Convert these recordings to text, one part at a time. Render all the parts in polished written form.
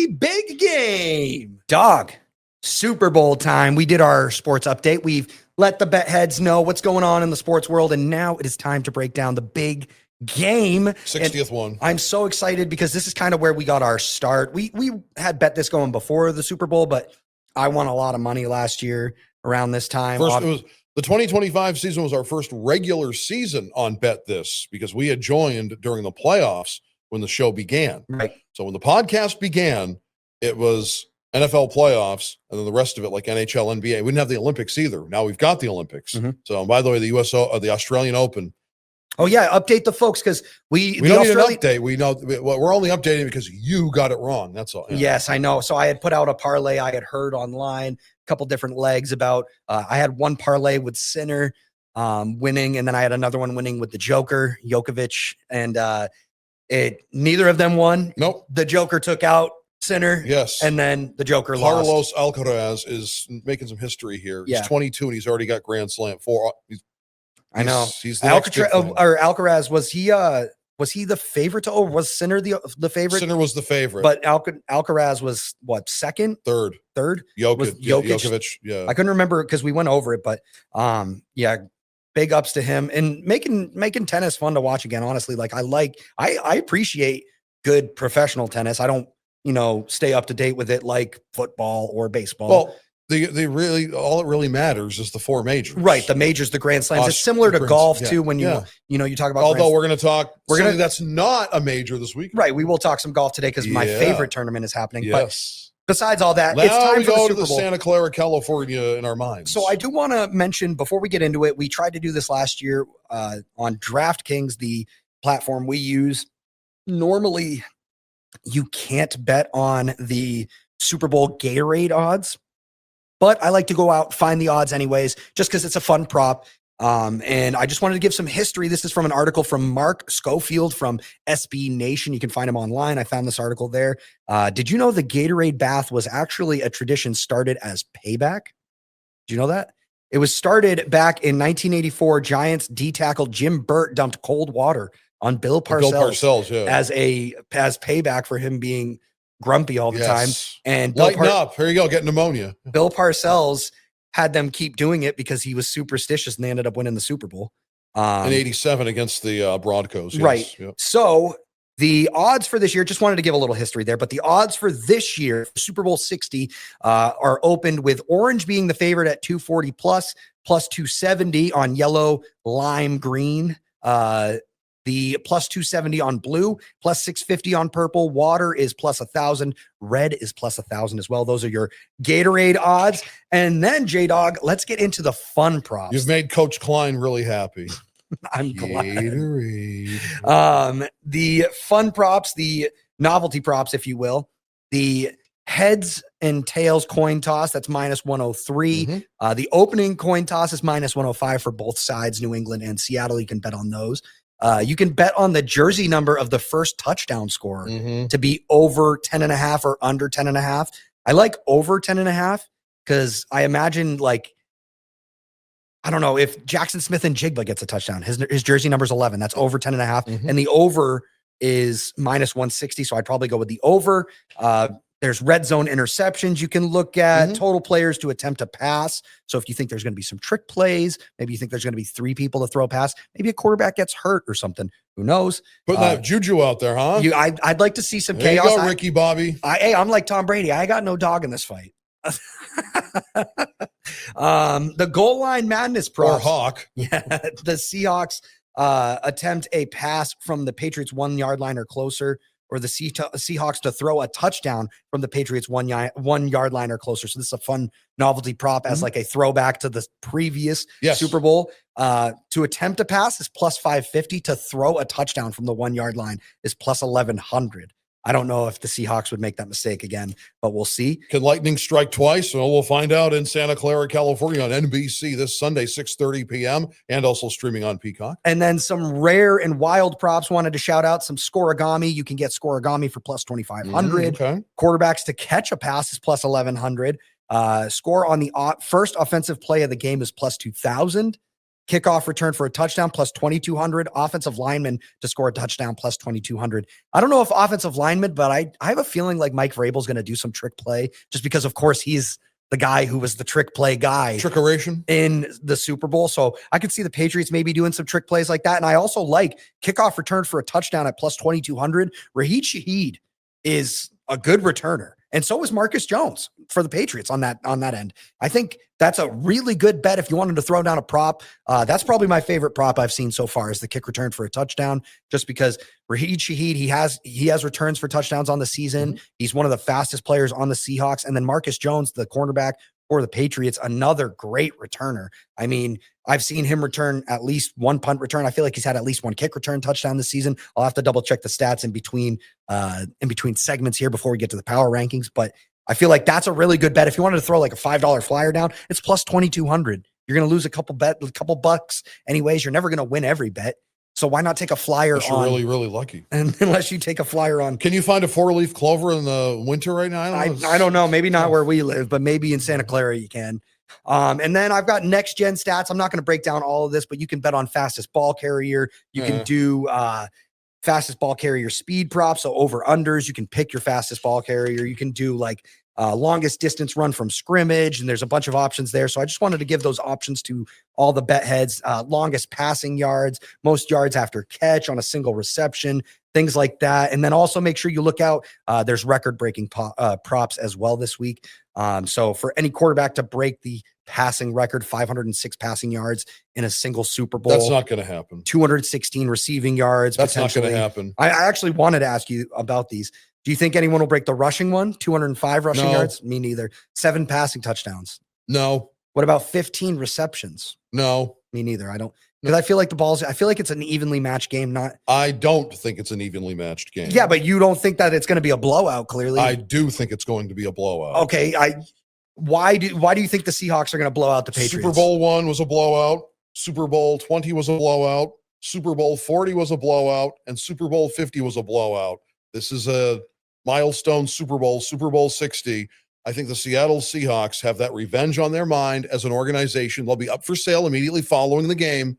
the big game. Dog, Super Bowl time. We did our sports update. We've let the bet heads know what's going on in the sports world, and now it is time to break down the big game. 60th one. I'm so excited because this is kind of where we got our start. We had bet this going before the Super Bowl, but I won a lot of money last year around this time. The 2025 season was our first regular season on Bet This because we had joined during the playoffs when the show began. Right. So when the podcast began, it was NFL playoffs, and then the rest of it like NHL, NBA. We didn't have the Olympics either. Now we've got the Olympics. Mm-hmm. So by the way, the Australian Open. Oh yeah, update the folks because we don't need an update. We know we're only updating because you got it wrong. That's all. Yeah. Yes, I know. So I had put out a parlay I had heard online, a couple different legs about. I had one parlay with Sinner winning, and then I had another one winning with the Joker, Djokovic, and neither of them won. Nope. The Joker took out Sinner. Yes. And then the Joker lost. Carlos Alcaraz is making some history here. He's 22 and he's already got Grand Slam 4. I know. He's the Alcaraz, was he the favorite or was Sinner the favorite? Sinner was the favorite. But Alcaraz was what, second? Third. Jokic. Yeah. I couldn't remember because we went over it, but yeah, big ups to him and making tennis fun to watch again. Honestly, like I appreciate good professional tennis. I don't, stay up to date with it like football or baseball. Well, they really, all it really matters is the four majors. Right. The majors, the Grand Slams. It's similar to golf too. When you talk about, although we're going to talk, that's not a major this week. Right. We will talk some golf today because my favorite tournament is happening. Yes. But besides all that, now it's time we for go the to Super the Bowl. Santa Clara, California in our minds. So I do want to mention before we get into it, we tried to do this last year on DraftKings, the platform we use. Normally, you can't bet on the Super Bowl Gatorade odds, but I like to go out, find the odds anyways, just because it's a fun prop. And I just wanted to give some history. This is from an article from Mark Schofield from SB Nation. You can find him online. I found this article there. Did you know the Gatorade bath was actually a tradition started as payback? Do you know that? It was started back in 1984. Giants D-tackle Jim Burt dumped cold water on Bill Parcells, as payback for him being grumpy all the time. And lighten up. Here you go. Get pneumonia. Bill Parcells had them keep doing it because he was superstitious, and they ended up winning the Super Bowl in '87 against the Broncos. Yes. Right. Yep. So the odds for this year, just wanted to give a little history there, but the odds for this year, Super Bowl 60, are opened with orange being the favorite at 240 plus 270 on yellow, lime, green. The plus 270 on blue, plus 650 on purple. Water is plus 1,000. Red is plus 1,000 as well. Those are your Gatorade odds. And then, J-Dog, let's get into the fun props. You've made Coach Klein really happy. I'm glad. Gatorade. The fun props, the novelty props, if you will. The heads and tails coin toss, that's minus 103. Mm-hmm. The opening coin toss is minus 105 for both sides, New England and Seattle. You can bet on those. You can bet on the jersey number of the first touchdown scorer to be over 10.5 or under 10.5. I like over 10.5 because I imagine, like, I don't know, if Jackson Smith and Jigba gets a touchdown, his jersey number is 11. That's over 10.5. And the over is minus 160. So I'd probably go with the over. There's red zone interceptions you can look at, total players to attempt to pass. So if you think there's going to be some trick plays, maybe you think there's going to be 3 people to throw a pass, maybe a quarterback gets hurt or something. Who knows? Putting that juju out there, huh? I'd like to see some there chaos. You go, Ricky Bobby. I'm like Tom Brady. I got no dog in this fight. The goal line madness props. Or Hawk. Yeah, the Seahawks attempt a pass from the Patriots 1 yard line or closer, or the Seahawks to throw a touchdown from the Patriots 1 yard line or closer. So this is a fun novelty prop as like a throwback to the previous Super Bowl. To attempt a pass is plus 550. To throw a touchdown from the 1 yard line is plus 1,100. I don't know if the Seahawks would make that mistake again, but we'll see. Can lightning strike twice? Well, we'll find out in Santa Clara, California on NBC this Sunday, 6:30 p.m. and also streaming on Peacock. And then some rare and wild props. Wanted to shout out some scoregami. You can get scoregami for plus 2,500. Quarterbacks to catch a pass is plus 1,100. Score on the first offensive play of the game is plus 2,000. Kickoff return for a touchdown plus 2,200. Offensive lineman to score a touchdown plus 2,200. I don't know if offensive lineman, but I have a feeling like Mike Vrabel's going to do some trick play just because, of course, he's the guy who was the trick play guy Trickeration in the Super Bowl. So I could see the Patriots maybe doing some trick plays like that. And I also like kickoff return for a touchdown at plus 2,200. Raheed Shaheed is a good returner. And so is Marcus Jones for the Patriots on that end. I think that's a really good bet if you wanted to throw down a prop. That's probably my favorite prop I've seen so far is the kick return for a touchdown, just because Raheed Shaheed, he has returns for touchdowns on the season. He's one of the fastest players on the Seahawks. And then Marcus Jones, the cornerback for the Patriots, another great returner. I mean, I've seen him return at least one punt return. I feel like he's had at least one kick return touchdown this season. I'll have to double check the stats in between segments here before we get to the power rankings. But I feel like that's a really good bet. If you wanted to throw like a $5 flyer down, it's plus 2,200. You're going to lose a couple bucks anyways. You're never going to win every bet. So why not take a flyer unless you're really, really lucky. And unless you take a flyer on. Can you find a 4-leaf clover in the winter right now? I don't know. Maybe not where we live, but maybe in Santa Clara you can. And then I've got next gen stats. I'm not going to break down all of this, but you can bet on fastest ball carrier. You can do fastest ball carrier speed props. So over unders, you can pick your fastest ball carrier. You can do like longest distance run from scrimmage, and there's a bunch of options there. So I just wanted to give those options to all the bet heads. Longest passing yards, most yards after catch on a single reception, things like that. And then also make sure you look out. There's record-breaking props as well this week. So for any quarterback to break the passing record, 506 passing yards in a single Super Bowl. That's not going to happen. 216 receiving yards. That's not going to happen. I actually wanted to ask you about these. Do you think anyone will break the rushing one? 205 rushing yards? Me neither. 7 passing touchdowns? No. What about 15 receptions? No. Me neither. I don't. Because I feel like it's an evenly matched game. I don't think it's an evenly matched game. Yeah, but you don't think that it's going to be a blowout, clearly. I do think it's going to be a blowout. Okay. Why do you think the Seahawks are going to blow out the Patriots? Super Bowl 1 was a blowout. Super Bowl 20 was a blowout. Super Bowl 40 was a blowout. And Super Bowl 50 was a blowout. This is a milestone Super Bowl, Super Bowl 60. I think the Seattle Seahawks have that revenge on their mind as an organization. They'll be up for sale immediately following the game.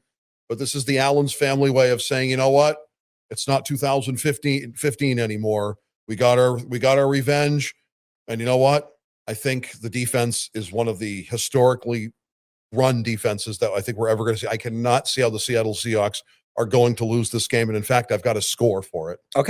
But this is the Allen's family way of saying, you know what? It's not 2015 anymore. We got our revenge. And you know what? I think the defense is one of the historically run defenses that I think we're ever going to see. I cannot see how the Seattle Seahawks are going to lose this game. And in fact, I've got a score for it. Okay.